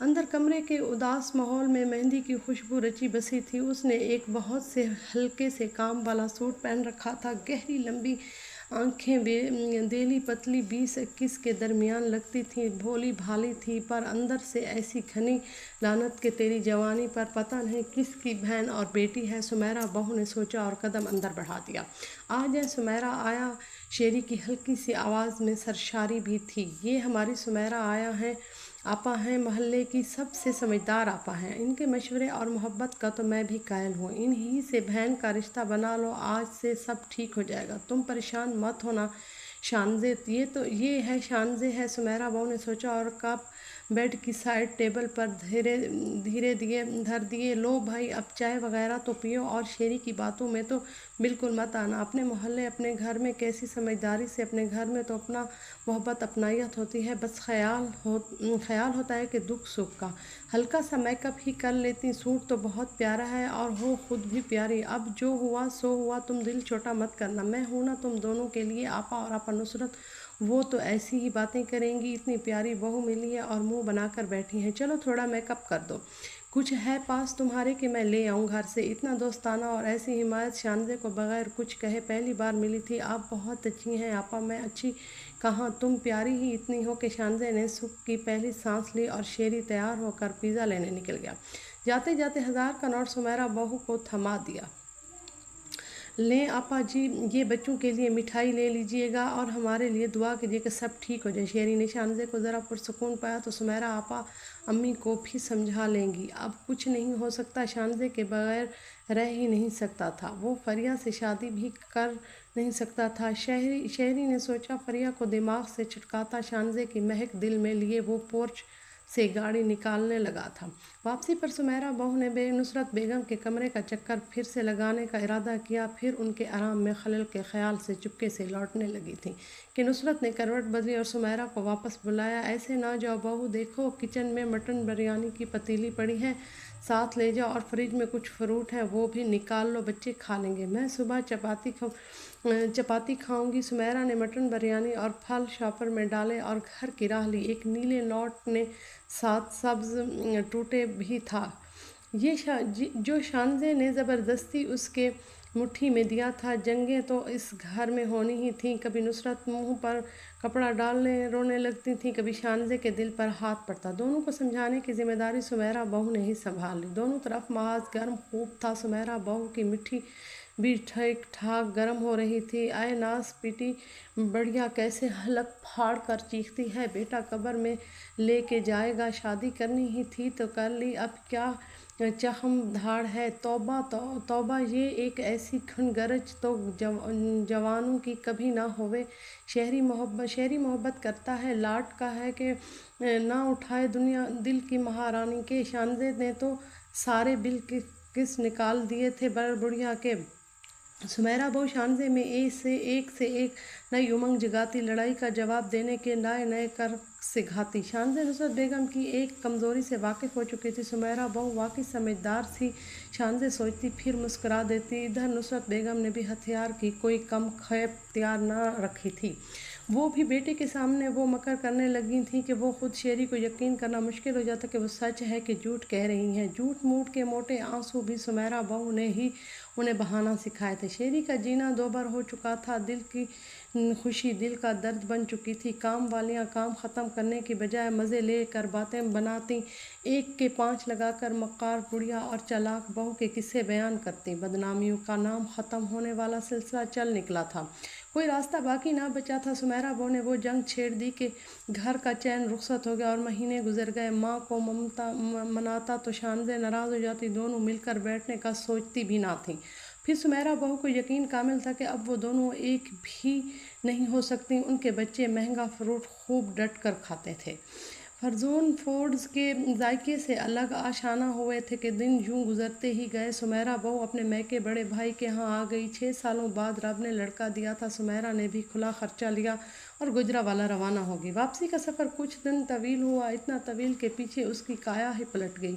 اندر کمرے کے اداس ماحول میں مہندی کی خوشبو رچی بسی تھی۔ اس نے ایک بہت سے ہلکے سے کام والا سوٹ پہن رکھا تھا، گہری لمبی آنکھیں دیلی پتلی 20-21 کے درمیان لگتی تھیں، بھولی بھالی تھی، پر اندر سے ایسی گھنی لعنت کہ تیری جوانی پر پتہ نہیں کس کی بہن اور بیٹی ہے۔ سمیرہ بہو نے سوچا اور قدم اندر بڑھا دیا۔ آ جائیں سمیرہ آیا، شیری کی ہلکی سی آواز میں سرشاری بھی تھی۔ یہ ہماری سمیرہ آیا ہیں، آپا ہیں، محلے کی سب سے سمجھدار آپا ہیں۔ ان کے مشورے اور محبت کا تو میں بھی قائل ہوں۔ انہی سے بہن کا رشتہ بنا لو، آج سے سب ٹھیک ہو جائے گا۔ تم پریشان مت ہونا شانزے، یہ ہے شانزے ہے۔ سمیرہ بہو نے سوچا اور کپ بیڈ کی سائڈ ٹیبل پر دھیرے دھر دیے۔ لو بھائی، اب چائے وغیرہ تو پیو، اور شیری کی باتوں میں تو بالکل مت آنا۔ اپنے محلے، اپنے گھر میں کیسی سمجھداری سے، اپنے گھر میں تو اپنا محبت اپنائیت ہوتی ہے، بس خیال ہوتا ہے کہ دکھ سکھ کا۔ ہلکا سا میک اپ ہی کر لیتی، سوٹ تو بہت پیارا ہے اور ہو خود بھی پیاری۔ اب جو ہوا سو ہوا، تم دل چھوٹا مت کرنا، میں ہوں نا تم دونوں کے لیے۔ آپا اور آپا نصرت وہ تو ایسی ہی باتیں کریں گی، اتنی پیاری بہو ملی ہے اور منہ بنا کر بیٹھی ہیں۔ چلو تھوڑا میک اپ کر دو، کچھ ہے پاس تمہارے کہ میں لے آؤں گھر سے؟ اتنا دوستانہ اور ایسی حمایت شانزے کو بغیر کچھ کہے پہلی بار ملی تھی۔ آپ بہت اچھی ہیں آپا۔ میں اچھی کہاں، تم پیاری ہی اتنی ہو کہ شانزے نے سکھ کی پہلی سانس لی اور شیری تیار ہو کر پیزا لینے نکل گیا۔ جاتے جاتے 1000 کا نوٹ سمیرہ بہو کو تھما دیا۔ لیں آپا جی، یہ بچوں کے لیے مٹھائی لے لیجئے گا اور ہمارے لیے دعا کیجئے کہ سب ٹھیک ہو جائے۔ شیری نے شانزے کو ذرا پرسکون پایا تو سمیرہ آپا امی کو بھی سمجھا لیں گی، اب کچھ نہیں ہو سکتا۔ شانزے کے بغیر رہ ہی نہیں سکتا تھا وہ، فریہ سے شادی بھی کر نہیں سکتا تھا۔ شہری نے سوچا۔ فریہ کو دماغ سے چھٹکاتا شانزے کی مہک دل میں لیے وہ پورچ سے گاڑی نکالنے لگا تھا۔ واپسی پر سمیرہ بہو نے نصرت بیگم کے کمرے کا چکر پھر سے لگانے کا ارادہ کیا، پھر ان کے آرام میں خلل کے خیال سے چپکے سے لوٹنے لگی تھیں کہ نصرت نے کروٹ بدلی اور سمیرہ کو واپس بلایا۔ ایسے نہ جاؤ بہو، دیکھو کچن میں مٹن بریانی کی پتیلی پڑی ہے، ساتھ لے جاؤ، اور فریج میں کچھ فروٹ ہے وہ بھی نکال لو، بچے کھا لیں گے۔ میں صبح چپاتی کھاؤں گی۔ سمیرہ نے مٹن بریانی اور پھل شاپر میں ڈالے اور گھر کی راہ لی۔ ایک نیلے نوٹ نے ساتھ سبز ٹوٹے بھی تھا، جو شانزے نے زبردستی اس کے مٹھی میں دیا تھا۔ جنگیں تو اس گھر میں ہونی ہی تھیں، کبھی نصرت منہ پر کپڑا ڈالنے رونے لگتی تھی، کبھی شانزے کے دل پر ہاتھ پڑتا۔ دونوں کو سمجھانے کی ذمہ داری سمیرہ بہو نے ہی سنبھال لی۔ دونوں طرف محاذ گرم خوب تھا۔ سمیرہ بہو کی مٹھی بھی ٹھیک ٹھاک گرم ہو رہی تھی۔ اے ناز پیٹی بڑھیا، کیسے حلق پھاڑ کر چیختی ہے، بیٹا قبر میں لے کے جائے گا، شادی کرنی ہی تھی تو کر لی، اب کیا چخم دھاڑ ہے۔ توبہ توبہ، یہ ایک ایسی خون گرج تو جوانوں کی کبھی نہ ہوئے۔ شہری محبت کرتا ہے، لاٹ کا ہے کہ نہ اٹھائے دل کی مہارانی کے۔ شانزے نے تو سارے بل کس نکال دیے تھے بڑھیا کے۔ سمیرہ بہو شانزے میں ایک سے ایک نئی امنگ جگاتی، لڑائی کا جواب دینے کے نئے کر سکھاتی۔ شانزے نصرت بیگم کی ایک کمزوری سے واقف ہو چکی تھی، سمیرہ بہو واقعی سمجھدار تھی۔ شانزے سوچتی پھر مسکرا دیتی۔ ادھر نصرت بیگم نے بھی ہتھیار کی کوئی کم خیب تیار نہ رکھی تھی۔ وہ بھی بیٹے کے سامنے وہ مکر کرنے لگی تھیں کہ وہ خود شیری کو یقین کرنا مشکل ہو جاتا کہ وہ سچ ہے کہ جھوٹ کہہ رہی ہیں۔ جھوٹ موٹ کے موٹے آنسو بھی سمیرہ بہو نے ہی انہیں بہانا سکھائے تھے۔ شیری کا جینا دوبر ہو چکا تھا، دل کی خوشی دل کا درد بن چکی تھی۔ کام والیاں کام ختم کرنے کی بجائے مزے لے کر باتیں بناتیں، ایک کے 5 لگا کر مکار بڑھیا اور چالاک بہو کے قصے بیان کرتیں۔ بدنامیوں کا نام ختم ہونے والا سلسلہ چل نکلا تھا، کوئی راستہ باقی نہ بچا تھا۔ سمیرہ بہو نے وہ جنگ چھیڑ دی کہ گھر کا چین رخصت ہو گیا اور مہینے گزر گئے۔ ماں کو مناتا تو شانزے ناراض ہو جاتی، دونوں مل کر بیٹھنے کا سوچتی بھی نہ تھیں۔ پھر سمیرہ بہو کو یقین کامل تھا کہ اب وہ دونوں ایک بھی نہیں ہو سکتیں۔ ان کے بچے مہنگا فروٹ خوب ڈٹ کر کھاتے تھے، فرزون فوڈز کے ذائقے سے الگ آشنا ہوئے تھے کہ دن یوں گزرتے ہی گئے۔ سمیرہ بہو اپنے میکے بڑے بھائی کے ہاں آ گئی۔ 6 سالوں بعد رب نے لڑکا دیا تھا۔ سمیرہ نے بھی کھلا خرچہ لیا اور گجرانوالہ روانہ ہو گئی۔ واپسی کا سفر کچھ دن طویل ہوا، اتنا طویل کہ پیچھے اس کی کایا ہی پلٹ گئی۔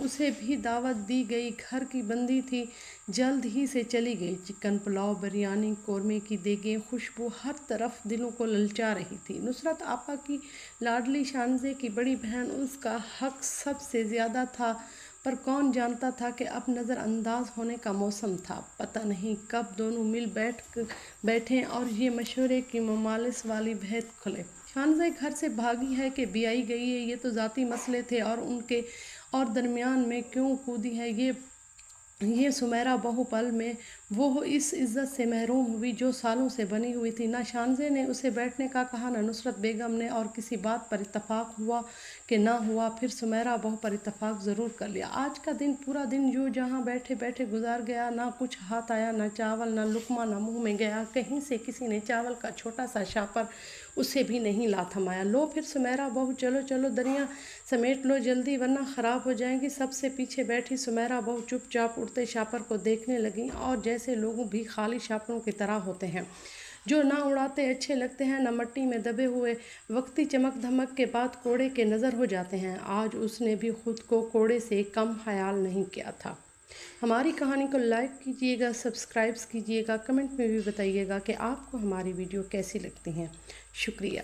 اسے بھی دعوت دی گئی، گھر کی بندی تھی، جلد ہی سے چلی گئی۔ چکن پلاؤ، بریانی، قورمے کی دیگیں، خوشبو ہر طرف دلوں کو للچا رہی تھی۔ نصرت آپا کی لاڈلی شانزے کی بڑی بہن، اس کا حق سب سے زیادہ تھا، پر کون جانتا تھا کہ اب نظر انداز ہونے کا موسم تھا۔ پتہ نہیں کب دونوں مل بیٹھیں اور یہ مشورے کی ممالس والی بحث کھلے۔ شانزے گھر سے بھاگی ہے کہ بیائی گئی ہے، یہ تو ذاتی مسئلے تھے، اور ان کے اور درمیان میں کیوں کودی ہے یہ سمیرہ بہو؟ پل میں وہ اس عزت سے محروم ہوئی جو سالوں سے بنی ہوئی تھی۔ نہ شانزے نے اسے بیٹھنے کا کہا، نہ نصرت بیگم نے، اور کسی بات پر اتفاق ہوا کہ نہ ہوا، پھر سمیرہ بہو پر اتفاق ضرور کر لیا۔ آج کا دن پورا دن جو جہاں بیٹھے بیٹھے گزار گیا، نہ کچھ ہاتھ آیا، نہ چاول، نہ لقمہ نہ منہ میں گیا۔ کہیں سے کسی نے چاول کا چھوٹا سا شاپر اسے بھی نہیں لا تھمایا۔ لو پھر سمیرہ بہو، چلو چلو دریا سمیٹ لو جلدی، ورنہ خراب ہو جائیں گی۔ سب سے پیچھے بیٹھی سمیرہ بہو چپ چاپ اڑتے شاپر کو دیکھنے لگیں، اور جیسے لوگوں بھی خالی شاپروں کی طرح ہوتے ہیں جو نہ اڑاتے اچھے لگتے ہیں، نہ مٹی میں دبے ہوئے وقتی چمک دھمک کے بعد کوڑے کے نظر ہو جاتے ہیں۔ آج اس نے بھی خود کو کوڑے سے کم خیال نہیں کیا تھا۔ ہماری کہانی کو لائک کیجیے گا، سبسکرائب کیجیے گا، کمنٹ میں بھی بتائیے گا کہ آپ کو ہماری ویڈیو کیسی لگتی ہیں۔ شکریہ۔